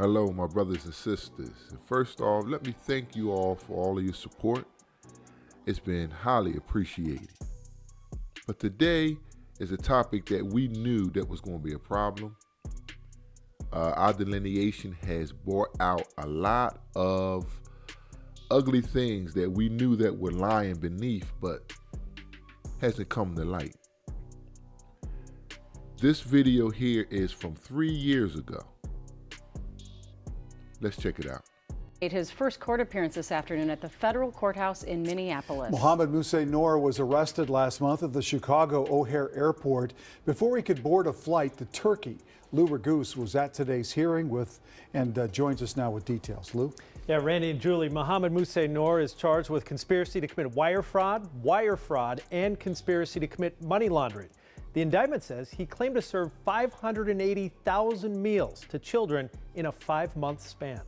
Hello, my brothers and sisters. First off, let me thank you all for all of your support. It's been highly appreciated. But today is a topic that we knew that was going to be a problem. Our delineation has brought out a lot of ugly things that we knew that were lying beneath, but hasn't come to light. This video here is from 3 years ago. Let's check it out. His first court appearance this afternoon at the federal courthouse in Minneapolis. Mohammed Mousse Noor was arrested last month at the Chicago O'Hare Airport before he could board a flight to Turkey. Lou Raguse was at today's hearing and joins us now with details. Lou? Yeah, Randy and Julie, Mohammed Mousse Noor is charged with conspiracy to commit wire fraud, and conspiracy to commit money laundering. The indictment says he claimed to serve 580,000 meals to children in a 5-month span.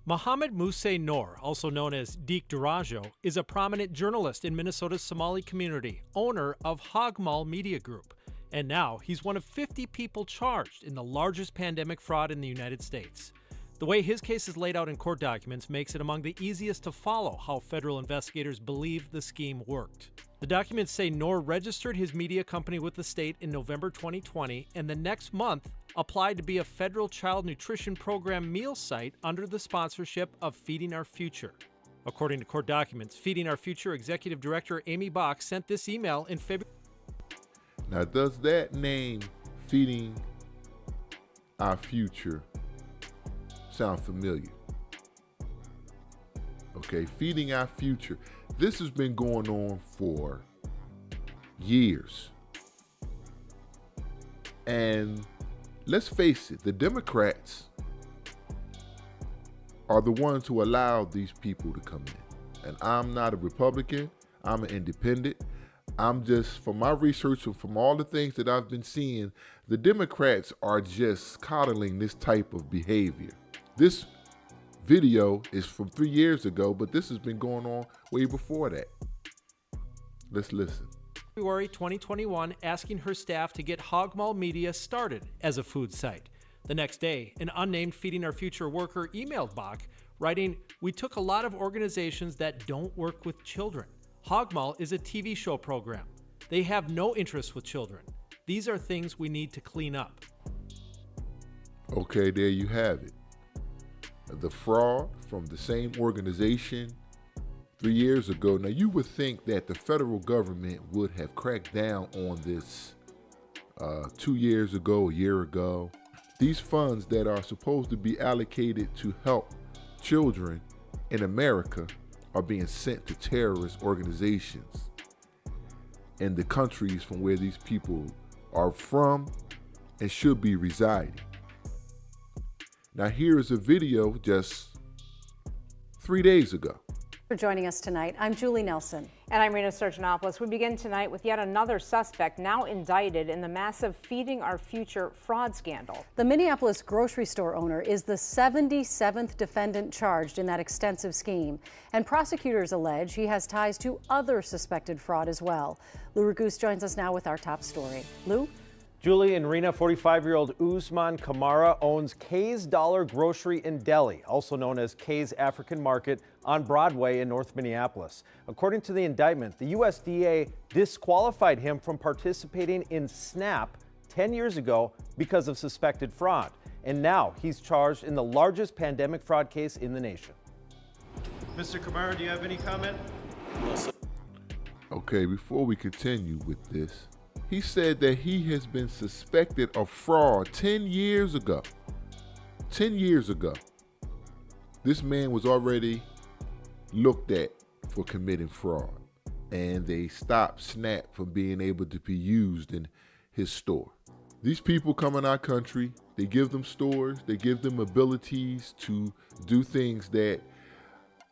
Mohammed Mousse Noor, also known as Deek Darajo, is a prominent journalist in Minnesota's Somali community, owner of Hogmal Media Group. And now he's one of 50 people charged in the largest pandemic fraud in the United States. The way his case is laid out in court documents makes it among the easiest to follow how federal investigators believe the scheme worked. The documents say Noor registered his media company with the state in November 2020 and the next month applied to be a federal child nutrition program meal site under the sponsorship of Feeding Our Future. According to court documents, Feeding Our Future Executive Director Amy Bach sent this email in February. Now, does that name, Feeding Our Future, sound familiar? Okay, Feeding Our Future. This has been going on for years. And let's face it, the Democrats are the ones who allowed these people to come in. And I'm not a Republican, I'm an independent. I'm just, from my research and from all the things that I've been seeing, the Democrats are just coddling this type of behavior. This video is from 3 years ago, but this has been going on way before that. Let's listen. February 2021, asking her staff to get Hogmal Media started as a food site. The next day, an unnamed Feeding Our Future worker emailed Bach, writing, "We took a lot of organizations that don't work with children. Hogmal is a TV show program. They have no interest with children. These are things we need to clean up." Okay, there you have it. The fraud from the same organization 3 years ago. Now, you would think that the federal government would have cracked down on this 2 years ago, a year ago. These funds that are supposed to be allocated to help children in America are being sent to terrorist organizations in the countries from where these people are from and should be residing. Now, here is a video just 3 days ago. For joining us tonight, I'm Julie Nelson. And I'm Rena Sargentopoulos. We begin tonight with yet another suspect now indicted in the massive Feeding Our Future fraud scandal. The Minneapolis grocery store owner is the 77th defendant charged in that extensive scheme. And prosecutors allege he has ties to other suspected fraud as well. Lou Raguse joins us now with our top story. Lou? Julie and Rena, 45-year-old Usman Kamara owns Kay's Dollar Grocery and Deli, also known as Kay's African Market, on Broadway in North Minneapolis. According to the indictment, the USDA disqualified him from participating in SNAP 10 years ago because of suspected fraud. And now he's charged in the largest pandemic fraud case in the nation. Mr. Kamara, do you have any comment? Okay, before we continue with this, he said that he has been suspected of fraud 10 years ago. 10 years ago. This man was already looked at for committing fraud, and they stopped SNAP from being able to be used in his store. These people come in our country, they give them stores, they give them abilities to do things that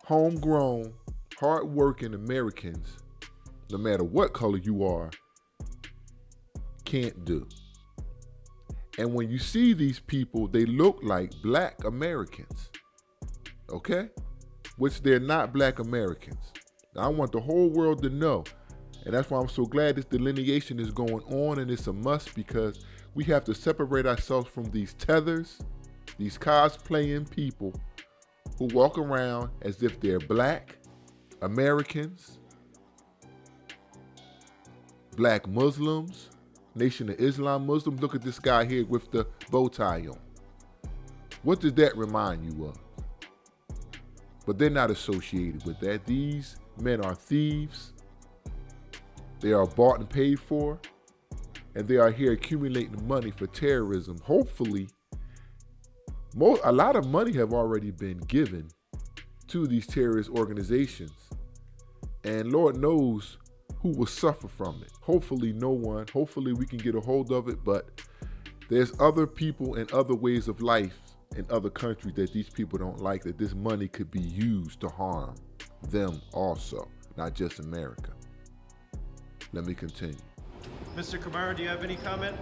homegrown, hardworking Americans, no matter what color you are, can't do. And when you see these people, they look like Black Americans, okay? Which they're not Black Americans. I want the whole world to know. And that's why I'm so glad this delineation is going on, and it's a must, because we have to separate ourselves from these tethers These cosplaying people who walk around as if they're black Americans, black Muslims, Nation of Islam Muslims. Look at this guy here with the bow tie on. What does that remind you of? But they're not associated with that. These men are thieves. They are bought and paid for, and they are here accumulating money for terrorism. Hopefully, a lot of money have already been given to these terrorist organizations, and Lord knows who will suffer from it. Hopefully no one. Hopefully we can get a hold of it, but there's other people and other ways of life in other countries that these people don't like, that this money could be used to harm them also, not just America. Let me continue. Mr. Kamara, do you have any comment?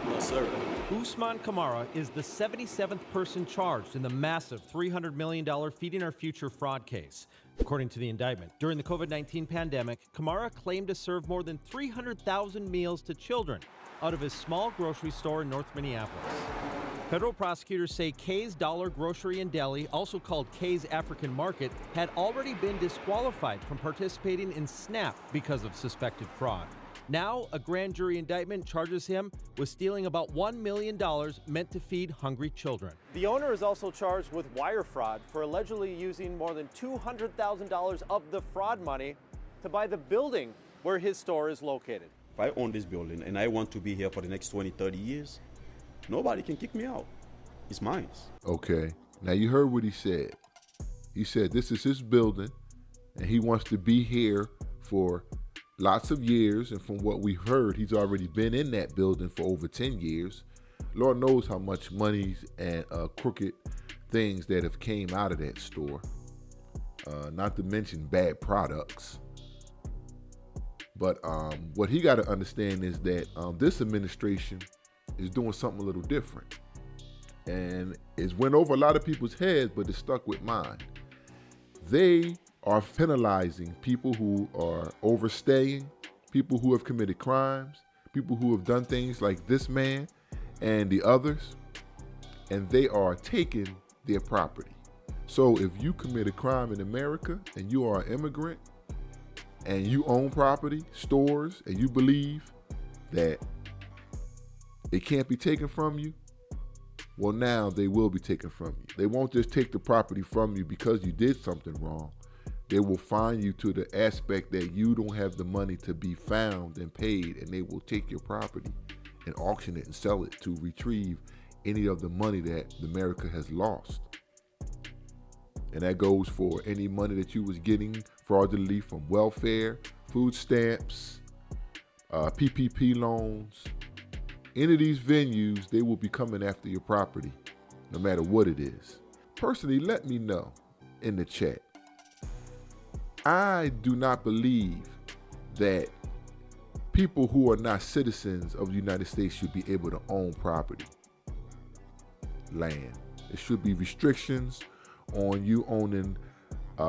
No, sir. Usman Kamara is the 77th person charged in the massive $300 million Feeding Our Future fraud case. According to the indictment, during the COVID-19 pandemic, Kamara claimed to serve more than 300,000 meals to children out of his small grocery store in North Minneapolis. Federal prosecutors say Kay's Dollar Grocery and Deli, also called Kay's African Market, had already been disqualified from participating in SNAP because of suspected fraud. Now, a grand jury indictment charges him with stealing about $1 million meant to feed hungry children. The owner is also charged with wire fraud for allegedly using more than $200,000 of the fraud money to buy the building where his store is located. If I own this building and I want to be here for the next 20, 30 years, nobody can kick me out. It's mine. Okay, now you heard what he said. He said this is his building and he wants to be here for lots of years, and from what we heard, he's already been in that building for over 10 years. Lord knows how much money and crooked things that have came out of that store, not to mention bad products. But what he got to understand is that this administration is doing something a little different. And it's went over a lot of people's heads, but it stuck with mine. They are penalizing people who are overstaying, people who have committed crimes, people who have done things like this man and the others, and they are taking their property. So if you commit a crime in America and you are an immigrant and you own property, stores, and you believe that it can't be taken from you, well, now they will be taken from you. They won't just take the property from you because you did something wrong. They will fine you to the aspect that you don't have the money to be found and paid, and they will take your property and auction it and sell it to retrieve any of the money that America has lost. And that goes for any money that you was getting fraudulently from welfare, food stamps, PPP loans. Any of these venues, they will be coming after your property, no matter what it is. Personally, let me know in the chat. I do not believe that people who are not citizens of the United States should be able to own property, land. There should be restrictions on you owning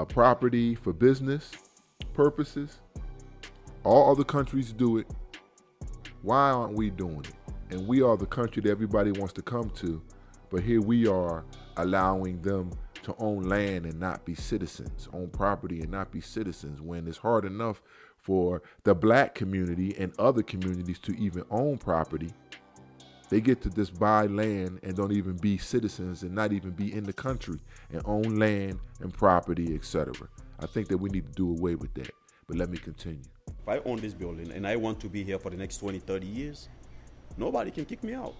property for business purposes. All other countries do it. Why aren't we doing it? And we are the country that everybody wants to come to, but here we are allowing them to own land and not be citizens, own property and not be citizens, when it's hard enough for the black community and other communities to even own property. They get to just buy land and don't even be citizens and not even be in the country and own land and property, etc. I think that we need to do away with that. But let me continue. If I own this building and I want to be here for the next 20, 30 years, nobody can kick me out.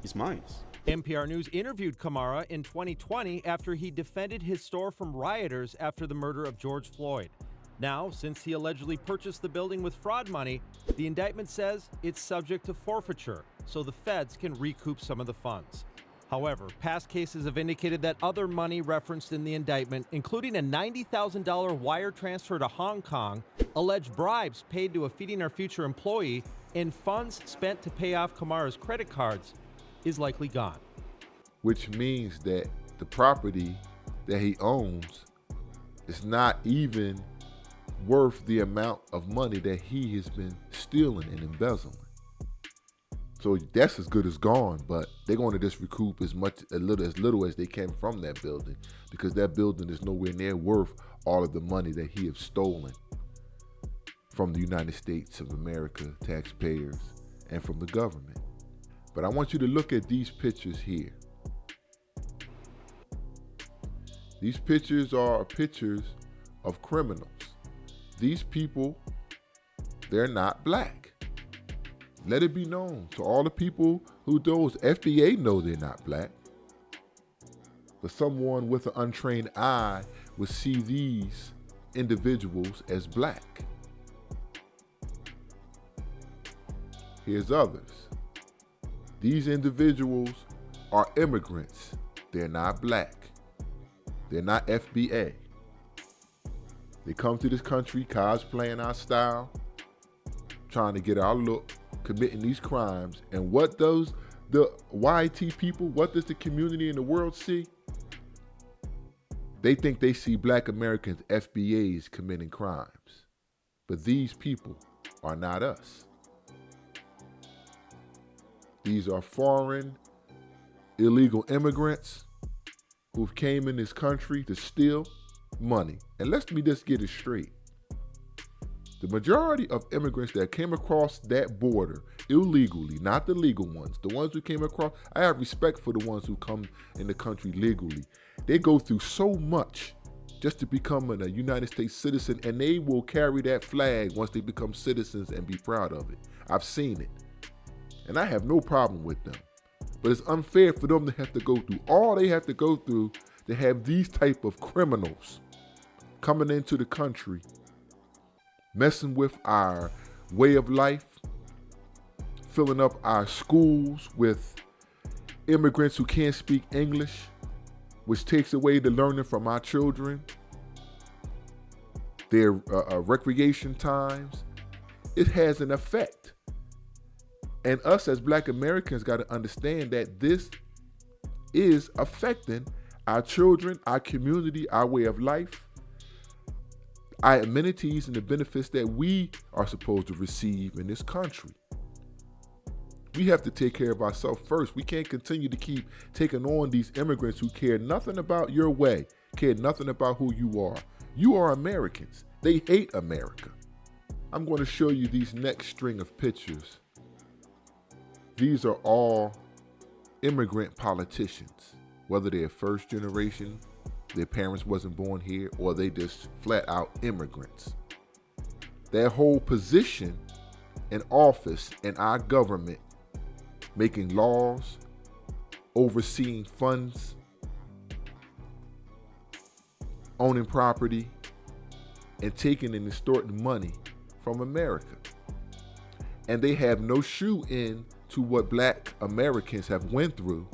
It's mine. NPR News interviewed Kamara in 2020 after he defended his store from rioters after the murder of George Floyd. Now, since he allegedly purchased the building with fraud money, the indictment says it's subject to forfeiture, so the feds can recoup some of the funds. However, past cases have indicated that other money referenced in the indictment, including a $90,000 wire transfer to Hong Kong, alleged bribes paid to a Feeding Our Future employee, and funds spent to pay off Kamara's credit cards, is likely gone. Which means that the property that he owns is not even worth the amount of money that he has been stealing and embezzling. So that's as good as gone, but they're going to just recoup as little as they can from that building, because that building is nowhere near worth all of the money that he has stolen from the United States of America taxpayers and from the government. But I want you to look at these pictures here. These pictures are pictures of criminals. These people, they're not black. Let it be known to all the people who those FBA know they're not black. But someone with an untrained eye would see these individuals as black. Here's others. These individuals are immigrants. They're not black. They're not FBA. They come to this country cosplaying our style, trying to get our look, committing these crimes. And what does the YT people, what does the community in the world see? They think they see black Americans, FBAs, committing crimes. But these people are not us. These are foreign, illegal immigrants who came in this country to steal money. And let me just get it straight. The majority of immigrants that came across that border illegally, not the legal ones, the ones who came across, I have respect for the ones who come in the country legally. They go through so much just to become a United States citizen, and they will carry that flag once they become citizens and be proud of it. I've seen it. And I have no problem with them. But it's unfair for them to have to go through all they have to go through to have these type of criminals coming into the country, messing with our way of life, filling up our schools with immigrants who can't speak English, which takes away the learning from our children, their recreation times. It has an effect. And us as black Americans got to understand that this is affecting our children, our community, our way of life, our amenities and the benefits that we are supposed to receive in this country. We have to take care of ourselves first. We can't continue to keep taking on these immigrants who care nothing about your way, care nothing about who you are. You are Americans. They hate America. I'm going to show you these next string of pictures. These are all immigrant politicians, whether they're first generation, their parents wasn't born here, or they just flat out immigrants. Their whole position in office in our government, making laws, overseeing funds, owning property, and taking and extorting money from America. And they have no shoe in to what black Americans have went through.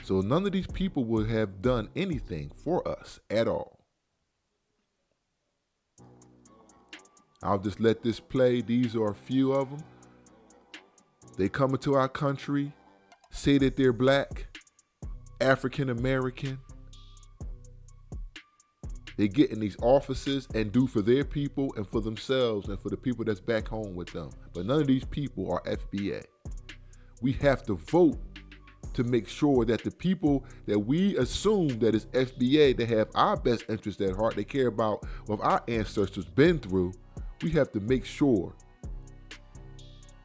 So none of these people would have done anything for us at all. I'll just let this play. These are a few of them. They come into our country, say that they're black, African American. They get in these offices and do for their people and for themselves and for the people that's back home with them. But none of these people are FBA. We have to vote to make sure that the people that we assume that is FBA, that have our best interest at heart, they care about what our ancestors been through, we have to make sure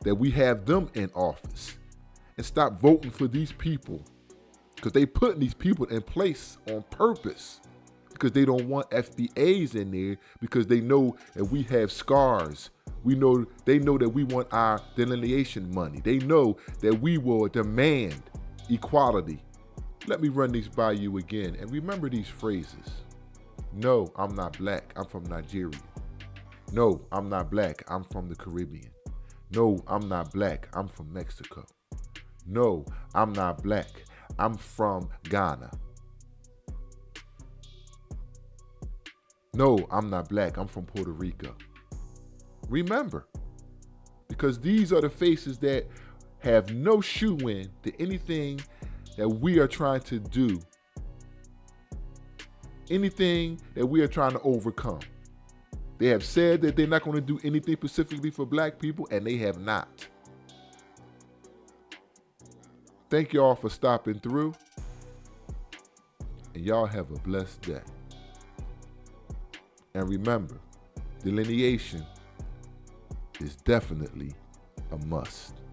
that we have them in office and stop voting for these people, because they putting these people in place on purpose, because they don't want FBAs in there, because they know that we have scars. They know that we want our delineation money. They know that we will demand equality. Let me run these by you again and remember these phrases. No, I'm not black. I'm from Nigeria. No, I'm not black. I'm from the Caribbean. No, I'm not black. I'm from Mexico. No, I'm not black. I'm from Ghana. No, I'm not black. I'm from Puerto Rico. Remember, because these are the faces that have no shoe in to anything that we are trying to do, anything that we are trying to overcome. They have said that they're not going to do anything specifically for black people, and they have not. thank you all for stopping through. And y'all have a blessed day. And remember, delineation is definitely a must.